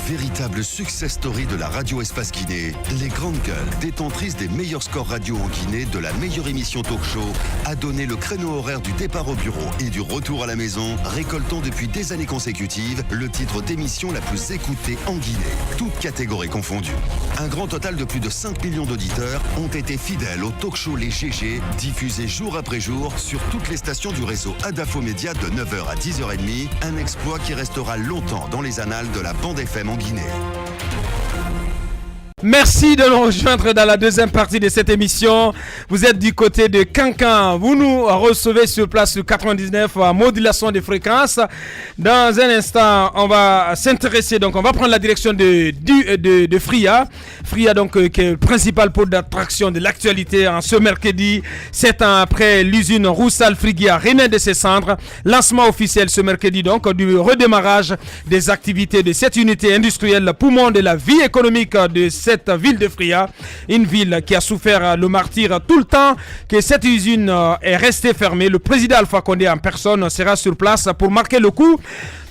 Véritable success story de la radio Espace Guinée, les Grandes Gueules, détentrices des meilleurs scores radio en Guinée de la meilleure émission talk show, a donné le créneau horaire du départ au bureau et du retour à la maison, récoltant depuis des années consécutives le titre d'émission la plus écoutée en Guinée, toutes catégories confondues. Un grand total de plus de 5 millions d'auditeurs ont été fidèles au talk show Les GG, diffusé jour après jour sur toutes les stations du réseau Adafo Média de 9h à 10h30, un exploit qui restera longtemps dans les annales de la bande FM en Guinée. Merci de nous rejoindre dans la deuxième partie de cette émission. Vous êtes du côté de Cancan. Vous nous recevez sur place le 99 à modulation des fréquences. Dans un instant, on va s'intéresser, donc on va prendre la direction de Fria. Fria, donc, qui est le principal pôle d'attraction de l'actualité en ce mercredi, 7 ans après l'usine Roussal Frigia renaît de ses cendres. Lancement officiel ce mercredi, donc, du redémarrage des activités de cette unité industrielle, poumon de la vie économique de cette ville de Fria, une ville qui a souffert le martyre tout le temps que cette usine est restée fermée. Le président Alpha Condé en personne sera sur place pour marquer le coup.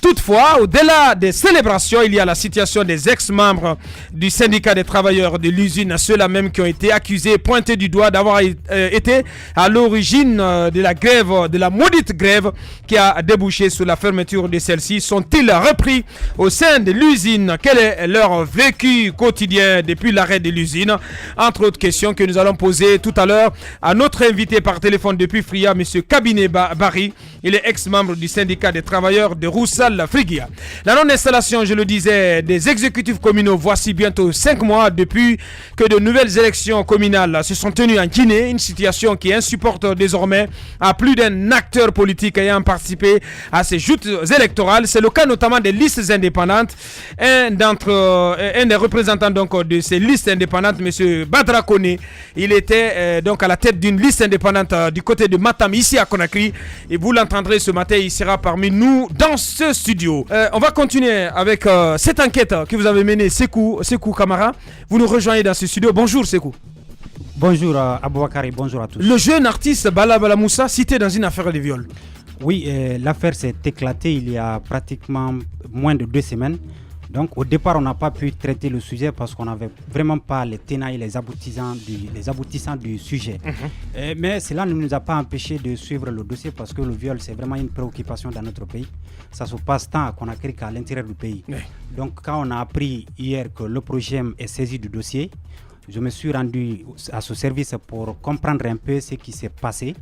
Toutefois, au-delà des célébrations, il y a la situation des ex-membres du syndicat des travailleurs de l'usine, ceux-là même qui ont été accusés, pointés du doigt d'avoir été à l'origine de la grève, de la maudite grève qui a débouché sur la fermeture de celle-ci. Sont-ils repris au sein de l'usine? Quel est leur vécu quotidien depuis l'arrêt de l'usine? Entre autres questions que nous allons poser tout à l'heure à notre invité par téléphone depuis Fria, M. Kabiné Barry. Il est ex-membre du syndicat des travailleurs de Roussal Frigia. La non-installation, je le disais, des exécutifs communaux, voici bientôt 5 mois depuis que de nouvelles élections communales se sont tenues en Guinée, une situation qui insupporte désormais à plus d'un acteur politique ayant participé à ces joutes électorales. C'est le cas notamment des listes indépendantes. Un des représentants donc de ces listes indépendantes, M. Badra Koné, il était donc à la tête d'une liste indépendante du côté de Matam, ici à Conakry, et vous l'entendrez ce matin, il sera parmi nous dans ce studio. On va continuer avec cette enquête que vous avez menée, Sekou Kamara. Vous nous rejoignez dans ce studio. Bonjour Sekou. Bonjour Aboubakar et bonjour à tous. Le jeune artiste Bala Moussa cité dans une affaire de viol. Oui, l'affaire s'est éclatée il y a pratiquement moins de 2 semaines. Donc au départ, on n'a pas pu traiter le sujet parce qu'on n'avait vraiment pas les tenants et les aboutissants du sujet. Mais cela ne nous a pas empêché de suivre le dossier parce que le viol, c'est vraiment une préoccupation dans notre pays. Ça se passe tant à Conakry qu'à l'intérieur du pays. Donc quand on a appris hier que le projet est saisi du dossier, je me suis rendu à ce service pour comprendre un peu ce qui s'est passé.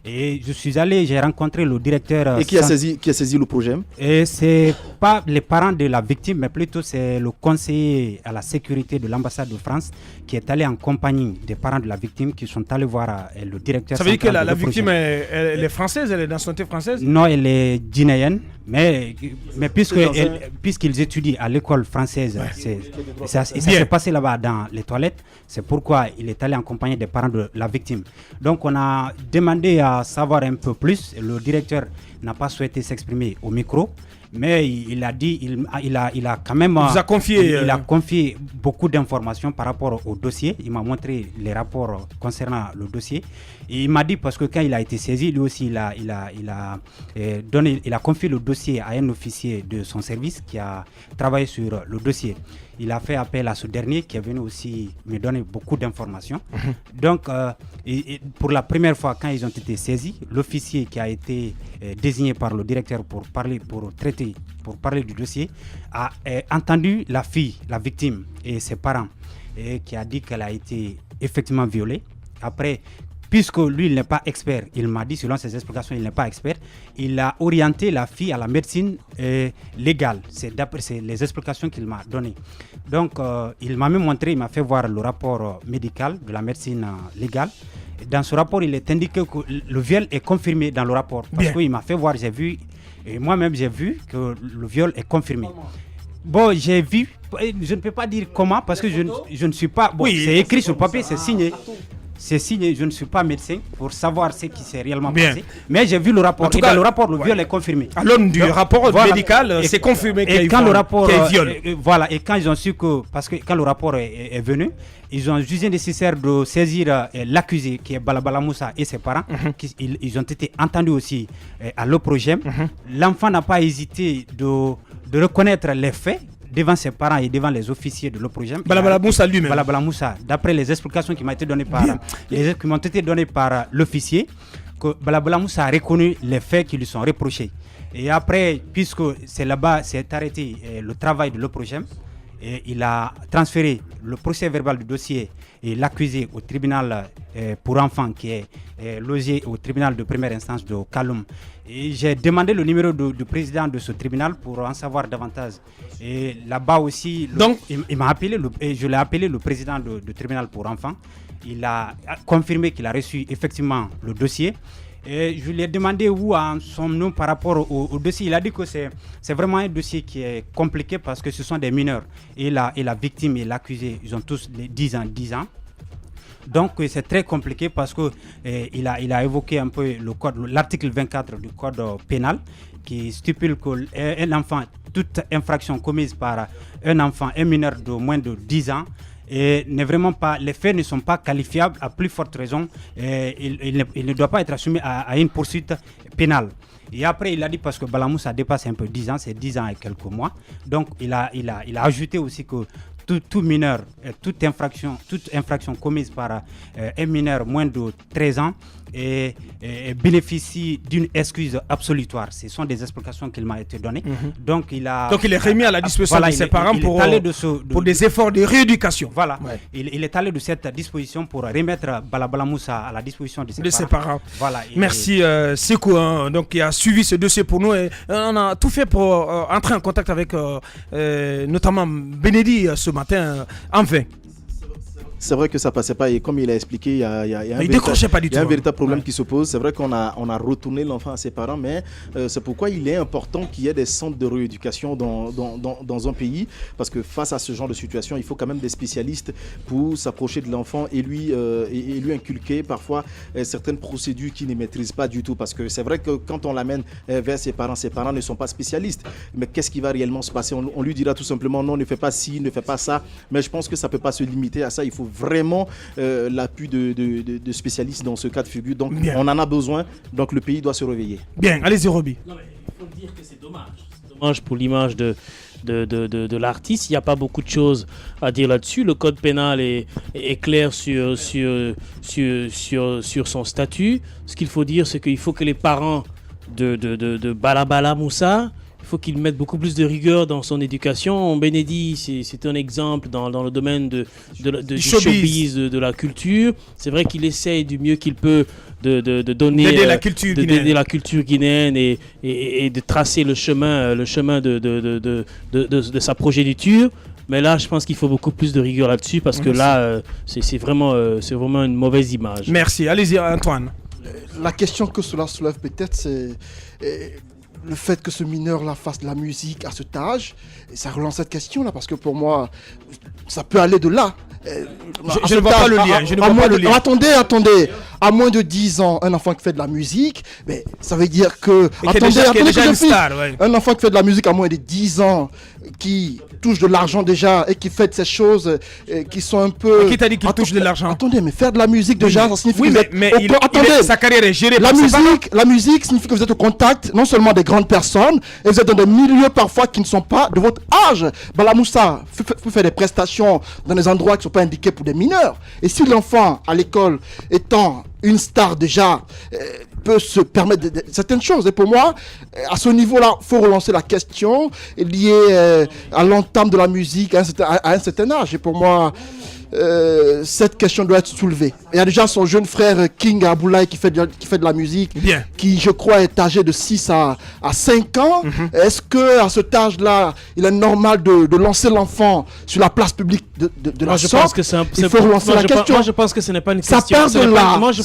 Et je suis allé, j'ai rencontré le directeur. Et qui a saisi le projet? Et c'est pas les parents de la victime, mais plutôt c'est le conseiller à la sécurité de l'ambassade de France qui est allé en compagnie des parents de la victime qui sont allés voir le directeur. Ça veut dire que la victime elle est française, elle est dans nationalité française? Non, elle est guinéenne. Mais puisqu'ils étudient à l'école française, ça s'est passé là-bas dans les toilettes. C'est pourquoi il est allé en compagnie des parents de la victime. Donc on a demandé à savoir un peu plus. Le directeur n'a pas souhaité s'exprimer au micro, mais il a dit, il a quand même... Il a confié beaucoup d'informations par rapport au dossier. Il m'a montré les rapports concernant le dossier. Et il m'a dit, parce que quand il a été saisi, lui aussi, il a confié le dossier à un officier de son service qui a travaillé sur le dossier. Il a fait appel à ce dernier qui est venu aussi me donner beaucoup d'informations. Donc, pour la première fois, quand ils ont été saisis, l'officier qui a été désigné par le directeur pour parler du dossier, a entendu la fille, la victime et ses parents, qui a dit qu'elle a été effectivement violée. Après, puisque lui, il n'est pas expert, il m'a dit, selon ses explications, il n'est pas expert, il a orienté la fille à la médecine légale. C'est d'après les explications qu'il m'a données. Donc, il m'a même montré, il m'a fait voir le rapport médical de la médecine légale. Dans ce rapport, il est indiqué que le viol est confirmé dans le rapport. Parce qu'il m'a fait voir, j'ai vu, et moi-même j'ai vu que le viol est confirmé. Bon, j'ai vu, je ne peux pas dire comment, parce que je ne suis pas... Bon, c'est écrit sur papier, c'est signé. C'est signé, je ne suis pas médecin pour savoir ce qui s'est réellement passé. Mais j'ai vu le rapport. Et dans le rapport, le viol est confirmé. À l'aune du rapport médical, c'est confirmé qu'il y a eu viol. Voilà, et quand ils ont su que... Parce que quand le rapport est venu, ils ont jugé nécessaire de saisir l'accusé, qui est Bala Moussa et ses parents. Ils ont été entendus aussi à l'OPROGEM. L'enfant n'a pas hésité de reconnaître les faits devant ses parents et devant les officiers de l'OPROGEM. Balabala Moussa lui-même. Balabala Moussa, d'après les explications qui m'ont été données par l'officier, que Balabala Moussa a reconnu les faits qui lui sont reprochés. Et après, puisque c'est là-bas, c'est arrêté le travail de l'OPROGEM, et il a transféré le procès verbal du dossier et l'accusé au tribunal pour enfants qui est logé au tribunal de première instance de Kaloum. Et j'ai demandé le numéro du président de ce tribunal pour en savoir davantage. Et là-bas aussi, donc, il m'a appelé, et je l'ai appelé le président du tribunal pour enfants. Il a confirmé qu'il a reçu effectivement le dossier. Et je lui ai demandé où en sommes-nous par rapport au dossier. Il a dit que c'est vraiment un dossier qui est compliqué parce que ce sont des mineurs. Et la victime et l'accusé, ils ont tous les 10 ans. Donc c'est très compliqué parce qu'il a évoqué un peu l'article 24 du code pénal qui stipule qu'un enfant, toute infraction commise par un enfant, un mineur de moins de 10 ans, et n'est vraiment pas, les faits ne sont pas qualifiables, à plus forte raison, il ne doit pas être assumé à une poursuite pénale. Et après, il a dit, parce que Balamoussa dépasse un peu 10 ans, c'est 10 ans et quelques mois, donc il a ajouté aussi que tout mineur, toute infraction commise par un mineur moins de 13 ans et bénéficie d'une excuse absolutoire. Ce sont des explications qu'il m'a été données. Donc il est remis à la disposition de ses parents pour des efforts de rééducation. Voilà. Ouais. Il est allé de cette disposition pour remettre Balabala Moussa à la disposition de ses parents. Voilà. Merci Sekou, donc qui a suivi ce dossier pour nous. Et on a tout fait pour entrer en contact avec notamment Benedi ce matin. Enfin. C'est vrai que ça passait pas et comme il a expliqué, il y a un véritable problème qui se pose. C'est vrai qu'on a retourné l'enfant à ses parents, mais c'est pourquoi il est important qu'il y ait des centres de rééducation dans un pays, parce que face à ce genre de situation, il faut quand même des spécialistes pour s'approcher de l'enfant et lui inculquer parfois certaines procédures qu'il ne maîtrise pas du tout, parce que c'est vrai que quand on l'amène vers ses parents ne sont pas spécialistes, mais qu'est-ce qui va réellement se passer? On lui dira tout simplement non, ne fais pas ci, ne fais pas ça, mais je pense que ça peut pas se limiter à ça. Il faut vraiment l'appui de spécialistes dans ce cas de figure. Donc, on en a besoin. Donc, le pays doit se réveiller. Bien, allez-y, Roby. Il faut dire que c'est dommage. C'est dommage pour l'image de l'artiste. Il n'y a pas beaucoup de choses à dire là-dessus. Le code pénal est clair sur son statut. Ce qu'il faut dire, c'est qu'il faut que les parents de Balabala Moussa, il faut qu'il mette beaucoup plus de rigueur dans son éducation. Benedi, c'est un exemple dans le domaine du showbiz, de la culture. C'est vrai qu'il essaye du mieux qu'il peut d'aider la culture guinéenne et de tracer le chemin de sa progéniture. Mais là, je pense qu'il faut beaucoup plus de rigueur là-dessus parce que là, c'est vraiment une mauvaise image. Merci. Allez-y, Antoine. La question que cela soulève peut-être, c'est le fait que ce mineur-là fasse de la musique à cet âge. Et ça relance cette question-là parce que pour moi, ça peut aller de là. Je ne vois pas le lien. Attendez. À moins de 10 ans, un enfant qui fait de la musique, mais ça veut dire que... Un enfant qui fait de la musique à moins de 10 ans, qui touche de l'argent déjà et qui fait de ces choses qui sont un peu... Qui t'a dit qu'il touche de l'argent? Attendez, mais faire de la musique déjà, ça signifie sa carrière est gérée par la musique signifie que vous êtes au contact non seulement des grandes personnes, et vous êtes dans des milieux parfois qui ne sont pas de votre âge. Balamoussa peut faire des prestations dans des endroits qui ne sont pas indiqués pour des mineurs. Et si l'enfant à l'école étant une star déjà peut se permettre certaines choses. Et pour moi, à ce niveau-là, il faut relancer la question liée à l'entame de la musique à un certain âge. Et pour moi, cette question doit être soulevée. Il y a déjà son jeune frère King Aboulaye qui fait de la musique, qui je crois est âgé de 6 à 5 ans. Est-ce qu'à cet âge-là, il est normal de lancer l'enfant sur la place publique de la sorte? Il faut relancer la question. Moi je pense que ce n'est pas une question.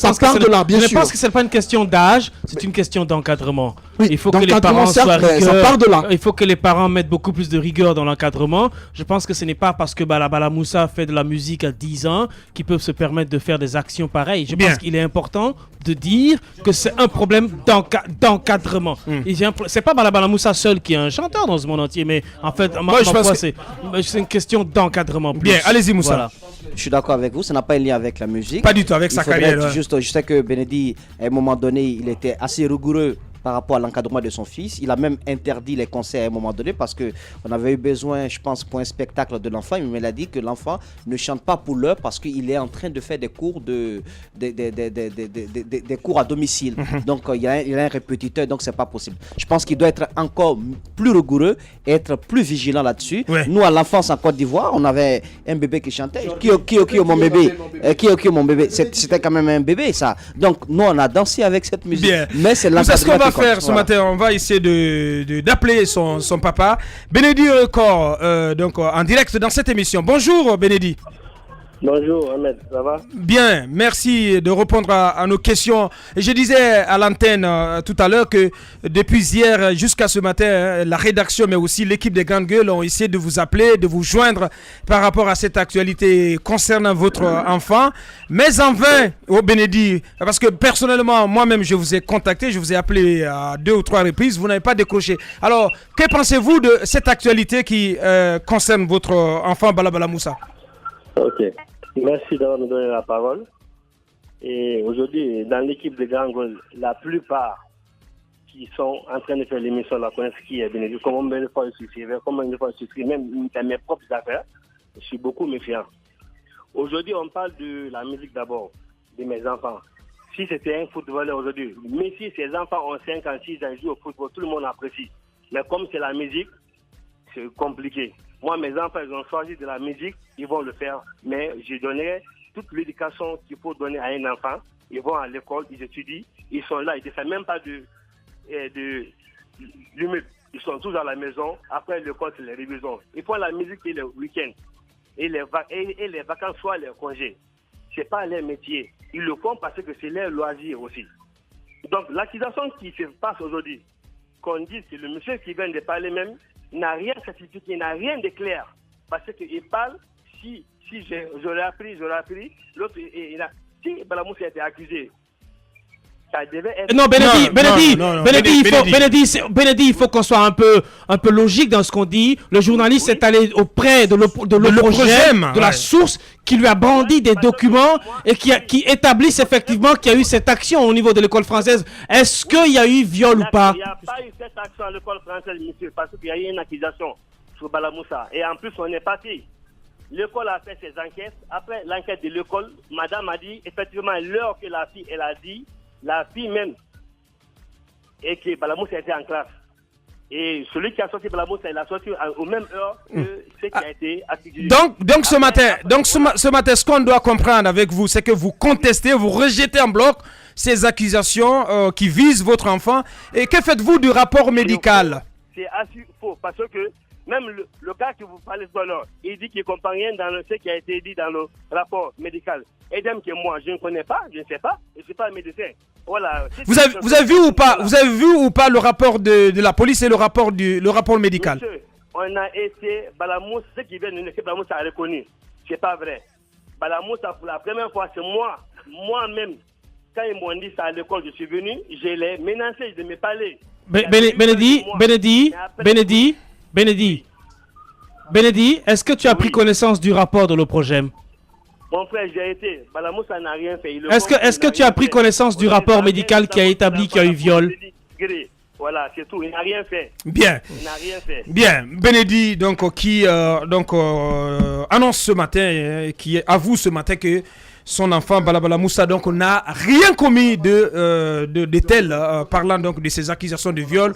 Ça part de là, bien sûr. Je pense que ce n'est pas une question d'âge, c'est une question d'encadrement. Oui, il faut que les parents soient rigueur. Ça part de là. Il faut que les parents mettent beaucoup plus de rigueur dans l'encadrement. Je pense que ce n'est pas parce que Balabala Moussa fait de la musique à 10 ans qu'ils peuvent se permettre de faire des actions pareilles. Je pense qu'il est important de dire que c'est un problème d'encadrement. C'est pas Balabala Moussa seul qui est un chanteur dans ce monde entier, mais en fait, c'est une question d'encadrement. Bien, allez-y Moussa. Voilà. Je suis d'accord avec vous, ça n'a pas un lien avec la musique. Pas du tout, avec sa carrière. Je sais que Benedi, à un moment donné, il était assez rigoureux par rapport à l'encadrement de son fils. Il a même interdit les concerts à un moment donné parce qu'on avait eu besoin, je pense, pour un spectacle de l'enfant. Mais il a dit que l'enfant ne chante pas pour l'heure parce qu'il est en train de faire des cours, des cours à domicile. Donc il y a un répétiteur, donc c'est pas possible. Je pense qu'il doit être encore plus rigoureux et être plus vigilant là-dessus. Ouais. Nous, à l'enfance en Côte d'Ivoire, on avait un bébé qui chantait. Qui mon bébé. Qui mon bébé. C'était quand même un bébé, ça. Donc nous, on a dansé avec cette musique. Bien. Mais c'est ce qu'on va faire ce matin. On va essayer d'appeler son papa, Bénédit Record, donc en direct dans cette émission. Bonjour Bénédit. Bonjour Ahmed, ça va? Bien, merci de répondre à nos questions. Et je disais à l'antenne tout à l'heure que depuis hier jusqu'à ce matin, la rédaction mais aussi l'équipe des Grandes Gueules ont essayé de vous appeler, de vous joindre par rapport à cette actualité concernant votre enfant. Mais en vain, Bénédit, parce que personnellement, moi-même, je vous ai contacté, je vous ai appelé à 2 ou 3 reprises, vous n'avez pas décroché. Alors, que pensez-vous de cette actualité qui concerne votre enfant Balabala Moussa? Ok. Merci d'avoir me donné la parole. Et aujourd'hui, dans l'équipe de Grandes Gueules, la plupart qui sont en train de faire l'émission la connaissent qui est Bénédit. Comment une fois je suis même dans mes propres affaires, je suis beaucoup méfiant. Aujourd'hui, on parle de la musique d'abord, de mes enfants. Si c'était un footballeur aujourd'hui, mais si ces enfants ont 5 ans, 6 ans, jouent au football, tout le monde apprécie. Mais comme c'est la musique, c'est compliqué. Moi, mes enfants, ils ont choisi de la musique, ils vont le faire. Mais je donnerai toute l'éducation qu'il faut donner à un enfant. Ils vont à l'école, ils étudient, ils sont là, ils ne font même pas de limite. Ils sont tous à la maison. Après l'école, c'est les révisions. Ils font la musique et le week-end. Et les vacances, soit les congés. Ce n'est pas leur métier. Ils le font parce que c'est leur loisir aussi. Donc, l'accusation qui se passe aujourd'hui, qu'on dise que le monsieur qui vient de parler même, n'a rien certifié, n'a rien de clair. Parce qu'il parle, si j'aurais appris, l'autre, si Balamoussa a été accusé, ça devait être... Non, Bénédit, il faut qu'on soit un peu logique dans ce qu'on dit. Le journaliste est allé auprès de l'OPROGEM, de la source, qui lui a brandi des documents et qui établissent effectivement qu'il y a eu cette action au niveau de l'école française. Est-ce qu'il y a eu viol ou pas? Il n'y a pas eu cette action à l'école française, monsieur, parce qu'il y a eu une accusation sur Balamoussa. Et en plus, on est parti. L'école a fait ses enquêtes. Après l'enquête de l'école, madame a dit, effectivement, l'heure que la fille, elle a dit, la fille même, et que Balamoussa était en classe. Et celui qui a sorti Balamoussa, il a sorti aux mêmes heures que ce qui a été accusé. Donc ce matin, ce qu'on doit comprendre avec vous, c'est que vous contestez, vous rejetez en bloc ces accusations qui visent votre enfant. Et que faites-vous du rapport médical? C'est assez faux, parce que même le gars que vous parlez de l'heure, il dit qu'il ne comprend rien dans ce qui a été dit dans le rapport médical. Et même que moi, je ne connais pas, je ne sais pas, je ne suis pas un médecin. Voilà. Vous avez vu ou pas le rapport de la police et le rapport médical? Monsieur, on a été Balamoussa, ce qui vient de nous, Balamoussa a reconnu. C'est pas vrai. Balamoussa, pour la première fois, c'est moi-même. Quand ils m'ont dit ça à l'école, je suis venu, je l'ai menacé de me parler. Bénédit, est-ce que tu as pris connaissance du rapport de l'OPROGEM? Mon frère, j'ai été. Balamoussa n'a rien fait. Est-ce que tu as pris connaissance du rapport médical qui a établi qu'il y a eu viol? Voilà, c'est tout. Il n'a rien fait. Bien. Il n'a rien fait. Bien. Bénédit, qui annonce ce matin, qui avoue ce matin que son enfant Balabala Moussa n'a rien commis de tel, parlant donc de ces accusations de viol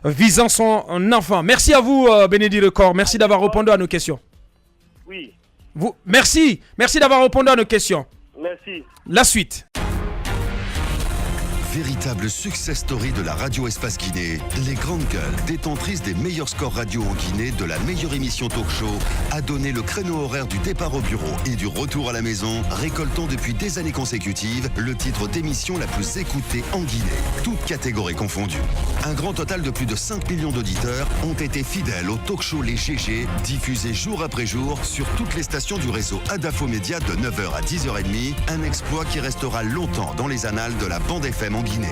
visant son enfant. Merci à vous, Bénédit Record. Merci d'avoir répondu à nos questions. Oui. Merci d'avoir répondu à nos questions. Merci. La suite. Véritable success story de la radio Espace Guinée, les Grandes Gueules, détentrices des meilleurs scores radio en Guinée de la meilleure émission talk show, a donné le créneau horaire du départ au bureau et du retour à la maison, récoltant depuis des années consécutives le titre d'émission la plus écoutée en Guinée, toutes catégories confondues. Un grand total de plus de 5 millions d'auditeurs ont été fidèles au talk show Les GG, diffusé jour après jour sur toutes les stations du réseau Adafo Média de 9h à 10h30, un exploit qui restera longtemps dans les annales de la bande FM en Guinée.